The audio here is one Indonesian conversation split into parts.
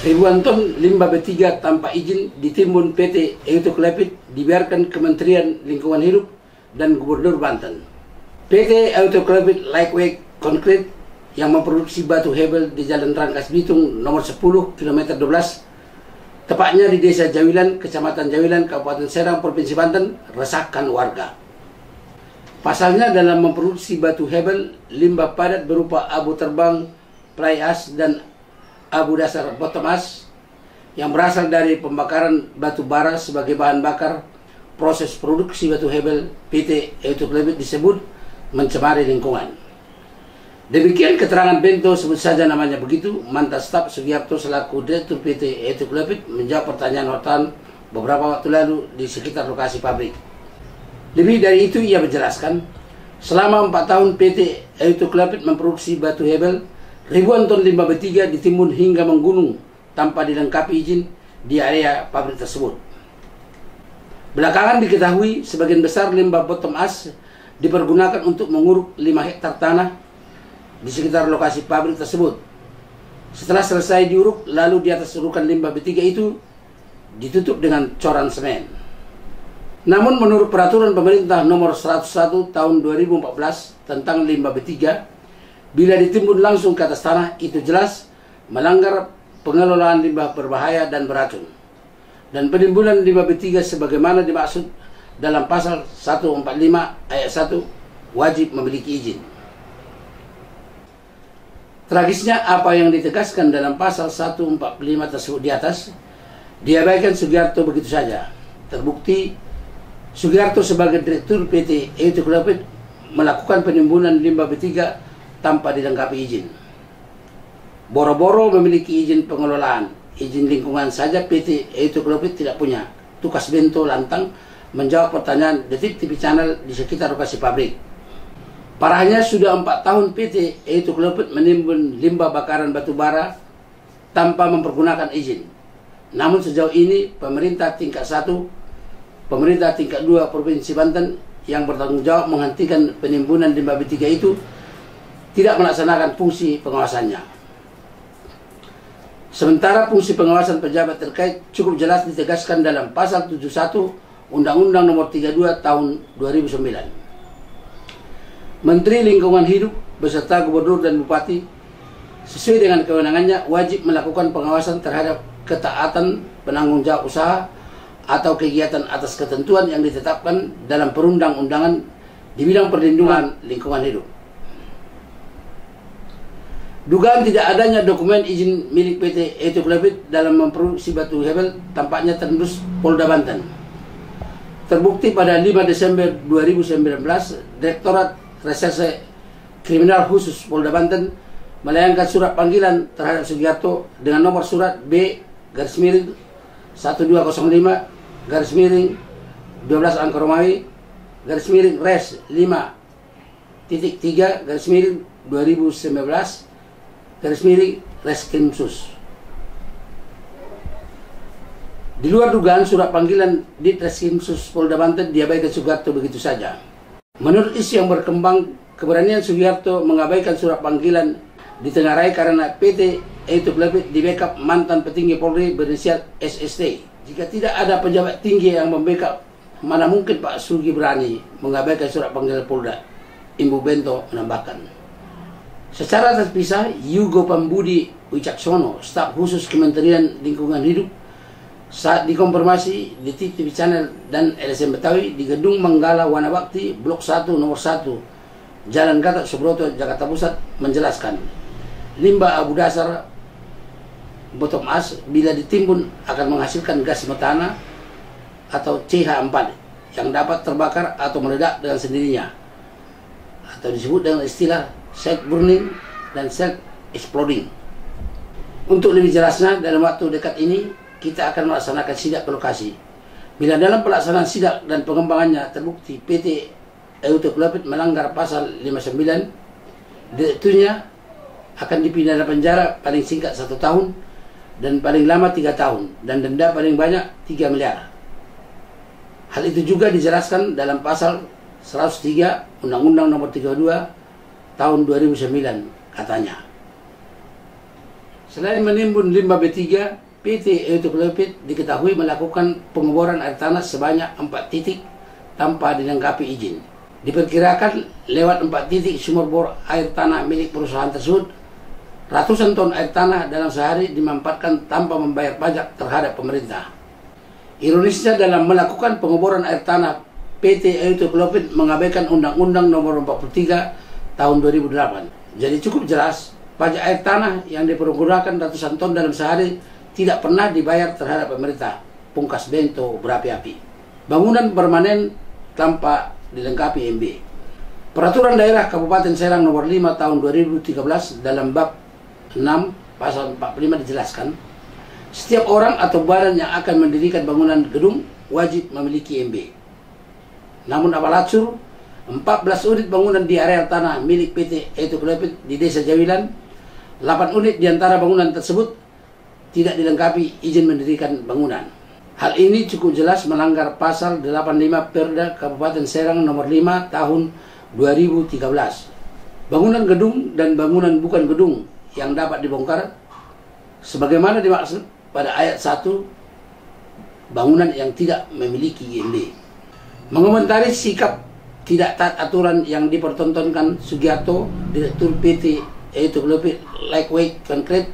Ribuan ton limbah B3 tanpa izin ditimbun PT Eucalyptus dibiarkan Kementerian Lingkungan Hidup dan Gubernur Banten. PT Eucalyptus Lightweight Concrete yang memproduksi batu hebel di Jalan Rangkas Bitung nomor 10 km 12, tepatnya di Desa Jawilan, Kecamatan Jawilan, Kabupaten Serang, Provinsi Banten, resahkan warga. Pasalnya dalam memproduksi batu hebel, limbah padat berupa abu terbang, fly ash, dan abu dasar bottom ash yang berasal dari pembakaran batu bara sebagai bahan bakar proses produksi batu hebel PT Eucalyptus disebut mencemari lingkungan. Demikian keterangan Bento, sebut saja namanya begitu, mantan staf Sugiarto selaku Direktur PT Eucalyptus menjawab pertanyaan wartawan beberapa waktu lalu di sekitar lokasi pabrik. Lebih dari itu, ia menjelaskan, selama 4 tahun PT Eucalyptus memproduksi batu hebel, ribuan ton limbah B3 ditimbun hingga menggunung tanpa dilengkapi izin di area pabrik tersebut. Belakangan diketahui sebagian besar limbah bottom ash dipergunakan untuk menguruk 5 hektar tanah di sekitar lokasi pabrik tersebut. Setelah selesai diuruk, lalu di atas urukan limbah B3 itu ditutup dengan coran semen. Namun menurut peraturan pemerintah nomor 101 tahun 2014 tentang limbah B3, bila ditimbun langsung ke atas tanah, itu jelas melanggar pengelolaan limbah berbahaya dan beracun. Dan penimbunan limbah B3 sebagaimana dimaksud dalam pasal 145 ayat 1 wajib memiliki izin. Tragisnya, apa yang ditegaskan dalam pasal 145 tersebut di atas diabaikan Sugiarto begitu saja. Terbukti Sugiarto sebagai Direktur PT Eucalyptus melakukan penimbunan limbah B3 tanpa dilengkapi izin. Boro-boro memiliki izin pengelolaan, izin lingkungan saja PT Eucalyptus tidak punya. Tukas Bento lantang menjawab pertanyaan Detik TV Channel di sekitar lokasi pabrik. Parahnya, sudah 4 tahun PT Eucalyptus menimbun limbah bakaran batu bara tanpa mempergunakan izin. Namun sejauh ini pemerintah tingkat 1, pemerintah tingkat 2 Provinsi Banten yang bertanggung jawab menghentikan penimbunan limbah B3 itu tidak melaksanakan fungsi pengawasannya. Sementara fungsi pengawasan pejabat terkait cukup jelas ditegaskan dalam pasal 71 Undang-Undang nomor 32 tahun 2009. Menteri Lingkungan Hidup beserta Gubernur dan Bupati sesuai dengan kewenangannya wajib melakukan pengawasan terhadap ketaatan penanggung jawab usaha atau kegiatan atas ketentuan yang ditetapkan dalam perundang-undangan di bidang perlindungan lingkungan hidup. Dugaan tidak adanya dokumen izin milik PT Eucalyptus dalam memproduksi batu hebel tampaknya terendus Polda Banten. Terbukti pada 5 Desember 2019, Direktorat Reserse Kriminal Khusus Polda Banten melayangkan surat panggilan terhadap Sugiarto dengan nomor surat B/12 5.3/2019 Reskrimsus. Di luar dugaan, surat panggilan di Reskrimsus Polda Banten diabaikan Sugiarto begitu saja. Menurut isu yang berkembang, keberanian Sugiarto mengabaikan surat panggilan ditengarai karena PT Eucalyptus di backup mantan petinggi Polri berinisial SST. Jika tidak ada pejabat tinggi yang membackup, mana mungkin Pak Sugi berani mengabaikan surat panggilan Polda? Imbu Bento menambahkan. Secara terpisah, Yugo Pambudi Wicaksono, staf khusus Kementerian Lingkungan Hidup, saat dikonfirmasi di TV Channel dan LSM Betawi di Gedung Manggala Wanabakti, Blok 1 nomor 1, Jalan Gatot Subroto, Jakarta Pusat, menjelaskan, limbah abu dasar bottom ash bila ditimbun akan menghasilkan gas metana atau CH4 yang dapat terbakar atau meledak dengan sendirinya, atau disebut dengan istilah self burning dan self exploding. Untuk lebih jelasnya, dalam waktu dekat ini kita akan melaksanakan sidak ke lokasi. Bila dalam pelaksanaan sidak dan pengembangannya terbukti PT Eucalyptus melanggar pasal 59, direkturnya akan dipidana penjara paling singkat 1 tahun dan paling lama 3 tahun dan denda paling banyak 3 miliar. Hal itu juga dijelaskan dalam pasal 103 Undang-Undang nomor 32 tahun 2009, katanya. Selain menimbun limbah B3, PT Eutoclopit diketahui melakukan pengeboran air tanah sebanyak 4 titik tanpa dilengkapi izin. Diperkirakan lewat 4 titik sumur bor air tanah milik perusahaan tersebut, ratusan ton air tanah dalam sehari dimanfaatkan tanpa membayar pajak terhadap pemerintah. Ironisnya, dalam melakukan pengeboran air tanah, PT Eutoclopit mengabaikan Undang-Undang Nomor 43 Tahun 2008. Jadi cukup jelas, pajak air tanah yang dipergunakan ratusan ton dalam sehari tidak pernah dibayar terhadap pemerintah. Pungkas bento berapi-api. Bangunan permanen tanpa dilengkapi MB. Peraturan Daerah Kabupaten Serang Nomor 5 Tahun 2013 dalam bab 6 pasal 45 dijelaskan, setiap orang atau badan yang akan mendirikan bangunan gedung wajib memiliki MB. Namun apalacur, 14 unit bangunan di area tanah milik PT Eutoclopit di Desa Jawilan, 8 unit di antara bangunan tersebut tidak dilengkapi izin mendirikan bangunan. Hal ini cukup jelas melanggar pasal 85 Perda Kabupaten Serang Nomor 5 Tahun 2013. Bangunan gedung dan bangunan bukan gedung yang dapat dibongkar sebagaimana dimaksud pada ayat 1, bangunan yang tidak memiliki IMB. Mengomentari sikap tidak taat aturan yang dipertontonkan Sugiarto, Direktur PT Eutoclopit Lightweight Concrete,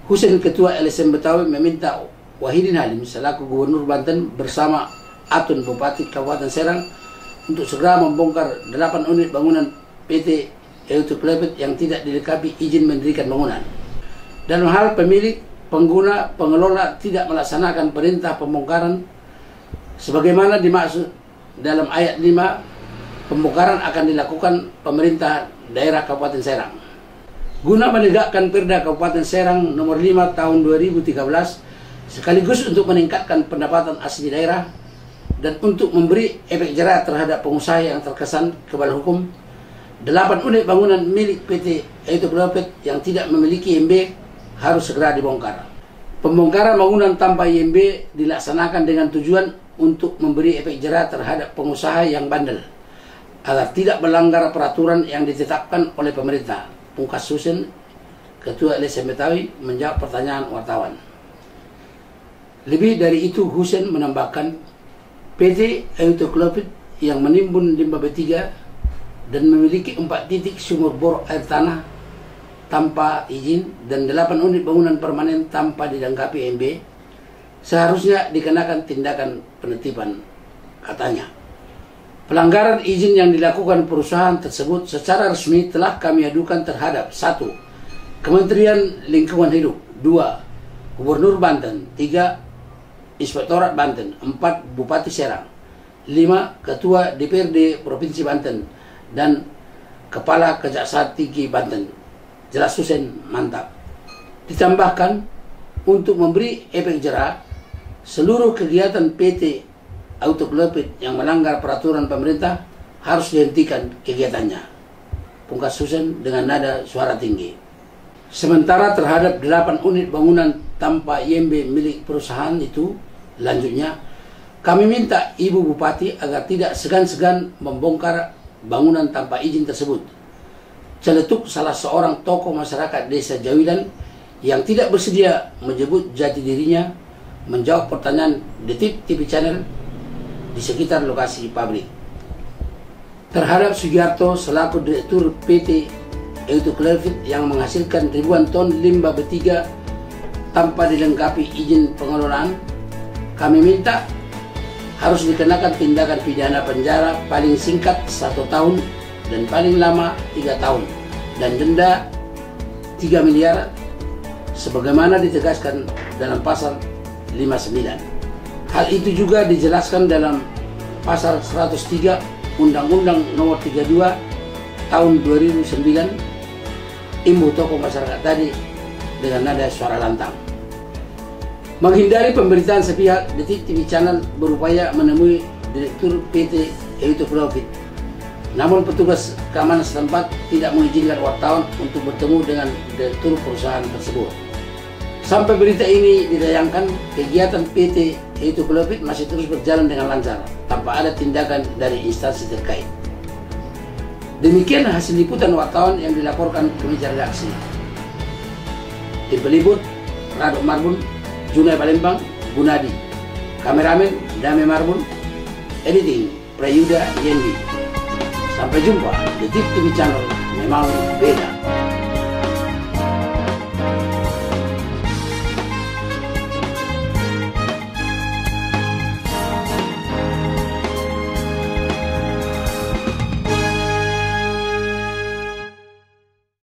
Husein Ketua LSM Betawi meminta Wahidin Halim selaku Gubernur Banten bersama Atun Bupati Kabupaten Serang untuk segera membongkar 8 unit bangunan PT Eutoclopit yang tidak dilengkapi izin mendirikan bangunan. Dalam hal pemilik, pengguna, pengelola tidak melaksanakan perintah pembongkaran sebagaimana dimaksud dalam ayat 5, pembongkaran akan dilakukan pemerintah daerah Kabupaten Serang. Guna menegakkan Perda Kabupaten Serang Nomor 5 Tahun 2013 sekaligus untuk meningkatkan pendapatan asli daerah dan untuk memberi efek jera terhadap pengusaha yang terkesan kebal hukum, 8 unit bangunan milik PT Eutoclopit yang tidak memiliki IMB harus segera dibongkar. Pembongkaran bangunan tanpa IMB dilaksanakan dengan tujuan untuk memberi efek jera terhadap pengusaha yang bandel agar tidak melanggar peraturan yang ditetapkan oleh pemerintah. Pungkas Husein, Ketua LSM Betawi, menjawab pertanyaan wartawan. Lebih dari itu, Husein menambahkan, PT Eutoclopit yang menimbun limbah B3 dan memiliki 4 titik sumur bor air tanah tanpa izin dan 8 unit bangunan permanen tanpa dilengkapi MB seharusnya dikenakan tindakan penertiban, katanya. Pelanggaran izin yang dilakukan perusahaan tersebut secara resmi telah kami adukan terhadap 1. Kementerian Lingkungan Hidup, 2. Gubernur Banten, 3. Inspektorat Banten, 4. Bupati Serang, 5. Ketua DPRD Provinsi Banten, dan Kepala Kejaksaan Tinggi Banten. Jelas Husein, mantap. Ditambahkan, untuk memberi efek jera, seluruh kegiatan PT Eutoclopit yang melanggar peraturan pemerintah harus dihentikan kegiatannya. Pungkas Husein dengan nada suara tinggi. Sementara terhadap 8 unit bangunan tanpa IMB milik perusahaan itu, lanjutnya, kami minta Ibu Bupati agar tidak segan-segan membongkar bangunan tanpa izin tersebut. Celetuk salah seorang tokoh masyarakat Desa Jawilan yang tidak bersedia menyebut jati dirinya menjawab pertanyaan Detik TV Channel di sekitar lokasi pabrik. Terhadap Sugiarto selaku Direktur PT Eutoclopit yang menghasilkan ribuan ton limbah B3 tanpa dilengkapi izin pengelolaan, kami minta harus dikenakan tindakan pidana penjara paling singkat 1 tahun dan paling lama 3 tahun dan denda 3 miliar sebagaimana ditegaskan dalam pasal 59. Hal itu juga dijelaskan dalam pasal 103 Undang-Undang Nomor 32 Tahun 2009. Imbu tokoh masyarakat tadi dengan nada suara lantang. Menghindari pemberitaan sepihak, Detik TV Channel berupaya menemui Direktur PT Eutoclopit. Namun petugas keamanan setempat tidak mengizinkan wartawan untuk bertemu dengan direktur perusahaan tersebut. Sampai berita ini ditayangkan, kegiatan PT Eutoclopit masih terus berjalan dengan lancar, tanpa ada tindakan dari instansi terkait. Demikian hasil liputan wartawan yang dilaporkan ke meja redaksi. Tim peliput, Rado Marbun, Junai Palembang, Gunadi. Kameramen, Dame Marbun. Editing, Prayuda Yendi. Sampai jumpa di TV Channel, memang beda.